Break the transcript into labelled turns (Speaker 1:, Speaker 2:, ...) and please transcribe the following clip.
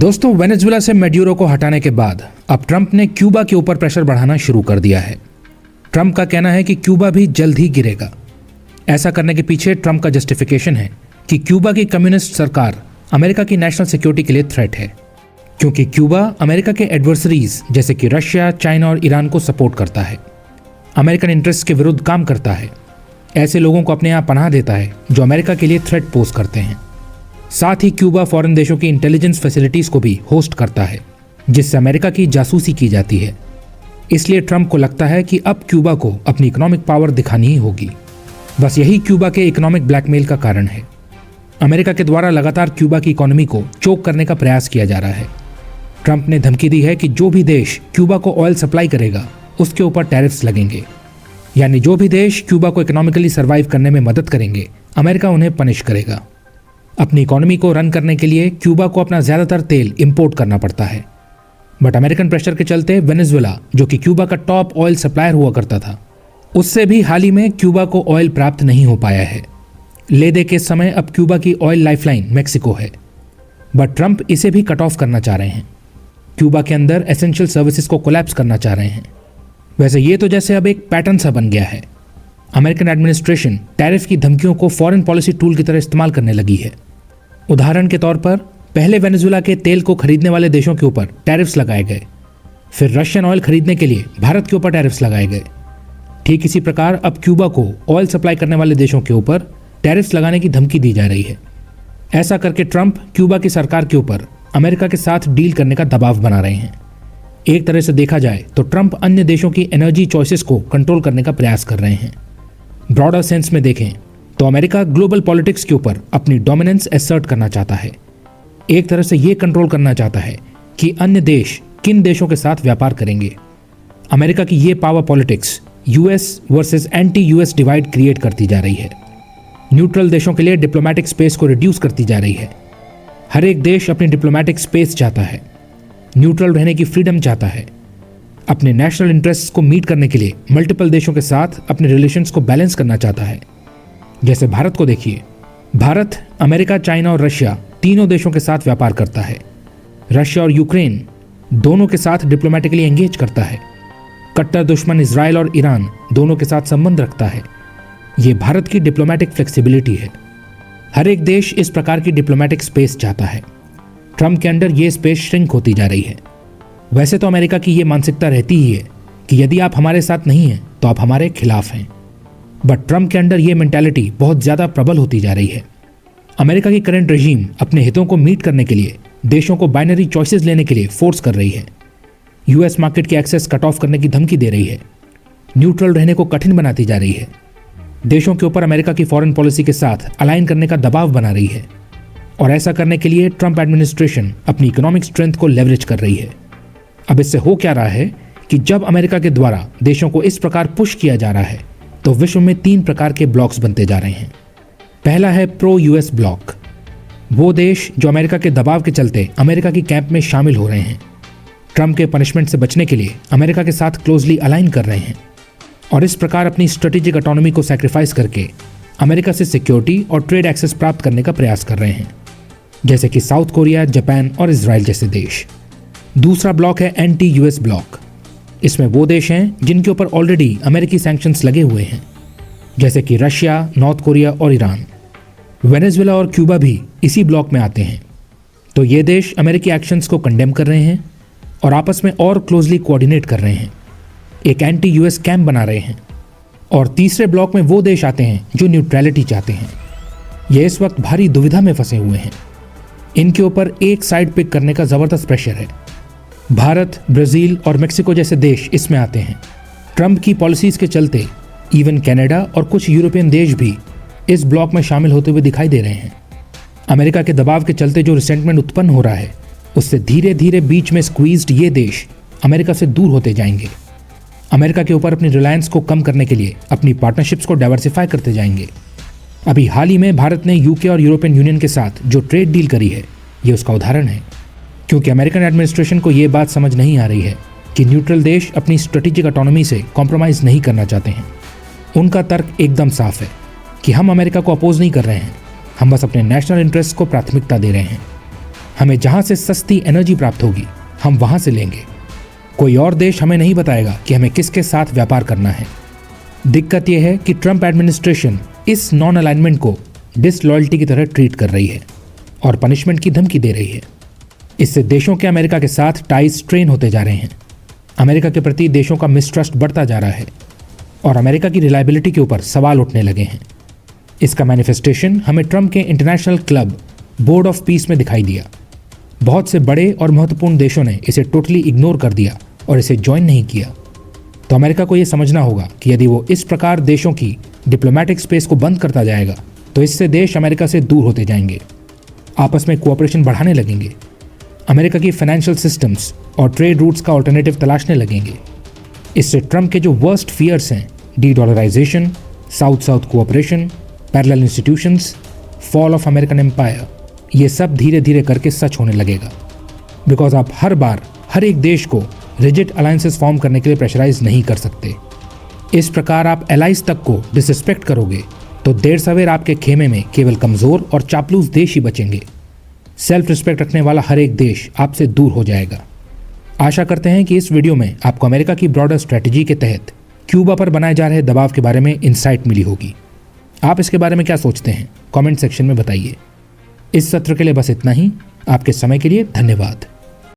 Speaker 1: दोस्तों, वेनेजुएला से मैड्यूरो को हटाने के बाद अब ट्रंप ने क्यूबा के ऊपर प्रेशर बढ़ाना शुरू कर दिया है। ट्रंप का कहना है कि क्यूबा भी जल्द ही गिरेगा। ऐसा करने के पीछे ट्रंप का जस्टिफिकेशन है कि क्यूबा की कम्युनिस्ट सरकार अमेरिका की नेशनल सिक्योरिटी के लिए थ्रेट है, क्योंकि क्यूबा अमेरिका के एडवर्सरीज जैसे कि रशिया, चाइना और ईरान को सपोर्ट करता है, अमेरिकन इंटरेस्ट के विरुद्ध काम करता है, ऐसे लोगों को अपने यहाँ पनाह देता है जो अमेरिका के लिए थ्रेट पोज करते हैं। साथ ही क्यूबा फॉरेन देशों की इंटेलिजेंस फैसिलिटीज को भी होस्ट करता है, जिससे अमेरिका की जासूसी की जाती है। इसलिए ट्रंप को लगता है कि अब क्यूबा को अपनी इकोनॉमिक पावर दिखानी ही होगी। बस यही क्यूबा के इकोनॉमिक ब्लैकमेल का कारण है। अमेरिका के द्वारा लगातार क्यूबा की इकोनॉमी को चोक करने का प्रयास किया जा रहा है। ट्रंप ने धमकी दी है कि जो भी देश क्यूबा को ऑयल सप्लाई करेगा उसके ऊपर टैरिफ्स लगेंगे, यानी जो भी देश क्यूबा को इकोनॉमिकली सर्वाइव करने में मदद करेंगे, अमेरिका उन्हें पनिश करेगा। अपनी इकोनॉमी को रन करने के लिए क्यूबा को अपना ज्यादातर तेल इंपोर्ट करना पड़ता है, बट अमेरिकन प्रेशर के चलते वेनेजुएला, जो कि क्यूबा का टॉप ऑयल सप्लायर हुआ करता था, उससे भी हाल ही में क्यूबा को ऑयल प्राप्त नहीं हो पाया है। ले दे के समय अब क्यूबा की ऑयल लाइफलाइन मैक्सिको है, बट ट्रंप इसे भी कट ऑफ करना चाह रहे हैं। क्यूबा के अंदर एसेंशियल सर्विसेज को कोलैप्स करना चाह रहे हैं। वैसे ये तो जैसे अब एक पैटर्न सा बन गया है। अमेरिकन एडमिनिस्ट्रेशन टैरिफ की धमकियों को फॉरेन पॉलिसी टूल की तरह इस्तेमाल करने लगी है। उदाहरण के तौर पर पहले वेनेजुएला के तेल को खरीदने वाले देशों के ऊपर टैरिफ्स लगाए गए, फिर रशियन ऑयल खरीदने के लिए भारत के ऊपर टैरिफ्स लगाए गए। ठीक इसी प्रकार अब क्यूबा को ऑयल सप्लाई करने वाले देशों के ऊपर टैरिफ्स लगाने की धमकी दी जा रही है। ऐसा करके ट्रंप क्यूबा की सरकार के ऊपर अमेरिका के साथ डील करने का दबाव बना रहे हैं। एक तरह से देखा जाए तो ट्रंप अन्य देशों की एनर्जी चॉइसेस को कंट्रोल करने का प्रयास कर रहे हैं। ब्रॉडर सेंस में देखें तो अमेरिका ग्लोबल पॉलिटिक्स के ऊपर अपनी डोमिनेंस एसर्ट करना चाहता है। एक तरह से ये कंट्रोल करना चाहता है कि अन्य देश किन देशों के साथ व्यापार करेंगे। अमेरिका की ये power politics US versus anti US divide create करती जा रही है। न्यूट्रल देशों के लिए डिप्लोमेटिक स्पेस को रिड्यूस करती जा रही है। हर एक देश अपनी डिप्लोमेटिक स्पेस चाहता है, न्यूट्रल रहने की फ्रीडम चाहता है। अपने नेशनल इंटरेस्ट को मीट करने के लिए मल्टीपल देशों के साथ अपने रिलेशंस को बैलेंस करना चाहता है। जैसे भारत को देखिए, भारत अमेरिका, चाइना और रशिया तीनों देशों के साथ व्यापार करता है। रशिया और यूक्रेन दोनों के साथ डिप्लोमेटिकली एंगेज करता है। कट्टर दुश्मन इजराइल और ईरान दोनों के साथ संबंध रखता है। ये भारत की डिप्लोमेटिक फ्लेक्सिबिलिटी है। हर एक देश इस प्रकार की डिप्लोमेटिक स्पेस चाहता है। ट्रंप के अंडर ये स्पेस श्रिंक होती जा रही है। वैसे तो अमेरिका की ये मानसिकता रहती ही है कि यदि आप हमारे साथ नहीं हैं तो आप हमारे खिलाफ हैं, बट ट्रंप के अंडर ये मेंटालिटी बहुत ज़्यादा प्रबल होती जा रही है। अमेरिका की करंट रेजीम अपने हितों को मीट करने के लिए देशों को बाइनरी चॉइसेस लेने के लिए फोर्स कर रही है। यूएस मार्केट की एक्सेस कट ऑफ करने की धमकी दे रही है। न्यूट्रल रहने को कठिन बनाती जा रही है। देशों के ऊपर अमेरिका की फॉरेन पॉलिसी के साथ अलाइन करने का दबाव बना रही है। और ऐसा करने के लिए ट्रंप एडमिनिस्ट्रेशन अपनी इकोनॉमिक स्ट्रेंथ को लेवरेज कर रही है। अब इससे हो क्या रहा है कि जब अमेरिका के द्वारा देशों को इस प्रकार पुश किया जा रहा है तो विश्व में 3 प्रकार के ब्लॉक्स बनते जा रहे हैं। पहला है प्रो यूएस ब्लॉक। वो देश जो अमेरिका के दबाव के चलते अमेरिका की कैंप में शामिल हो रहे हैं, ट्रंप के पनिशमेंट से बचने के लिए अमेरिका के साथ क्लोजली अलाइन कर रहे हैं और इस प्रकार अपनी स्ट्रेटेजिक ऑटोनॉमी को सैक्रिफाइस करके अमेरिका से सिक्योरिटी और ट्रेड एक्सेस प्राप्त करने का प्रयास कर रहे हैं, जैसे कि साउथ कोरिया, जापान और इजराइल जैसे देश। दूसरा ब्लॉक है एंटी यूएस ब्लॉक। इसमें वो देश हैं जिनके ऊपर ऑलरेडी अमेरिकी सैंक्शंस लगे हुए हैं, जैसे कि रशिया, नॉर्थ कोरिया और ईरान। वेनेजुएला और क्यूबा भी इसी ब्लॉक में आते हैं। तो ये देश अमेरिकी एक्शंस को कंडेम कर रहे हैं और आपस में और क्लोजली कोऑर्डिनेट कर रहे हैं, एक एंटी यूएस कैंप बना रहे हैं। और तीसरे ब्लॉक में वो देश आते हैं जो न्यूट्रलिटी चाहते हैं। ये इस वक्त भारी दुविधा में फंसे हुए हैं। इनके ऊपर एक साइड पिक करने का ज़बरदस्त प्रेशर है। भारत, ब्राज़ील और मेक्सिको जैसे देश इसमें आते हैं। ट्रंप की पॉलिसीज़ के चलते इवन कनाडा और कुछ यूरोपियन देश भी इस ब्लॉक में शामिल होते हुए दिखाई दे रहे हैं। अमेरिका के दबाव के चलते जो रिसेंटमेंट उत्पन्न हो रहा है, उससे धीरे धीरे बीच में स्क्वीज्ड ये देश अमेरिका से दूर होते जाएंगे। अमेरिका के ऊपर अपनी रिलायंस को कम करने के लिए अपनी पार्टनरशिप्स को डाइवर्सिफाई करते जाएंगे। अभी हाल ही में भारत ने यूके और यूरोपियन यूनियन के साथ जो ट्रेड डील करी है, ये उसका उदाहरण है, क्योंकि अमेरिकन एडमिनिस्ट्रेशन को ये बात समझ नहीं आ रही है कि न्यूट्रल देश अपनी स्ट्रेटेजिक ऑटोनॉमी से कॉम्प्रोमाइज़ नहीं करना चाहते हैं। उनका तर्क एकदम साफ है कि हम अमेरिका को अपोज नहीं कर रहे हैं, हम बस अपने नेशनल इंटरेस्ट को प्राथमिकता दे रहे हैं। हमें जहां से सस्ती एनर्जी प्राप्त होगी हम वहां से लेंगे। कोई और देश हमें नहीं बताएगा कि हमें किसके साथ व्यापार करना है। दिक्कत यह है कि ट्रंप एडमिनिस्ट्रेशन इस नॉन अलाइनमेंट को डिसलॉयल्टी की तरह ट्रीट कर रही है और पनिशमेंट की धमकी दे रही है। इससे देशों के अमेरिका के साथ टाइज स्ट्रेन होते जा रहे हैं। अमेरिका के प्रति देशों का मिसट्रस्ट बढ़ता जा रहा है और अमेरिका की रिलायबिलिटी के ऊपर सवाल उठने लगे हैं। इसका मैनिफेस्टेशन हमें ट्रंप के international club board of peace में दिखाई दिया। बहुत से बड़े और महत्वपूर्ण देशों ने इसे टोटली इग्नोर कर दिया और इसे ज्वाइन नहीं किया। तो अमेरिका को यह समझना होगा कि यदि वो इस प्रकार देशों की डिप्लोमेटिक स्पेस को बंद करता जाएगा तो इससे देश अमेरिका से दूर होते जाएंगे, आपस में कोऑपरेशन बढ़ाने लगेंगे, अमेरिका की फाइनेंशियल सिस्टम्स और ट्रेड रूट्स का ऑल्टरनेटिव तलाशने लगेंगे। इससे ट्रंप के जो वर्स्ट फियर्स हैं, de dollarisation, south south cooperation, parallel institutions, fall of American empire, ये सब धीरे धीरे करके सच होने लगेगा। बिकॉज आप हर बार हर एक देश को रिजिड अलायंसेस फॉर्म करने के लिए प्रेशराइज नहीं कर सकते। इस प्रकार आप एलाइज तक को डिसरिस्पेक्ट करोगे तो देर सवेर आपके खेमे में केवल कमज़ोर और चापलूस देश ही बचेंगे। सेल्फ रिस्पेक्ट रखने वाला हर एक देश आपसे दूर हो जाएगा। आशा करते हैं कि इस वीडियो में आपको अमेरिका की ब्रॉडर स्ट्रेटजी के तहत क्यूबा पर बनाए जा रहे दबाव के बारे में इंसाइट मिली होगी। आप इसके बारे में क्या सोचते हैं कमेंट सेक्शन में बताइए। इस सत्र के लिए बस इतना ही। आपके समय के लिए धन्यवाद।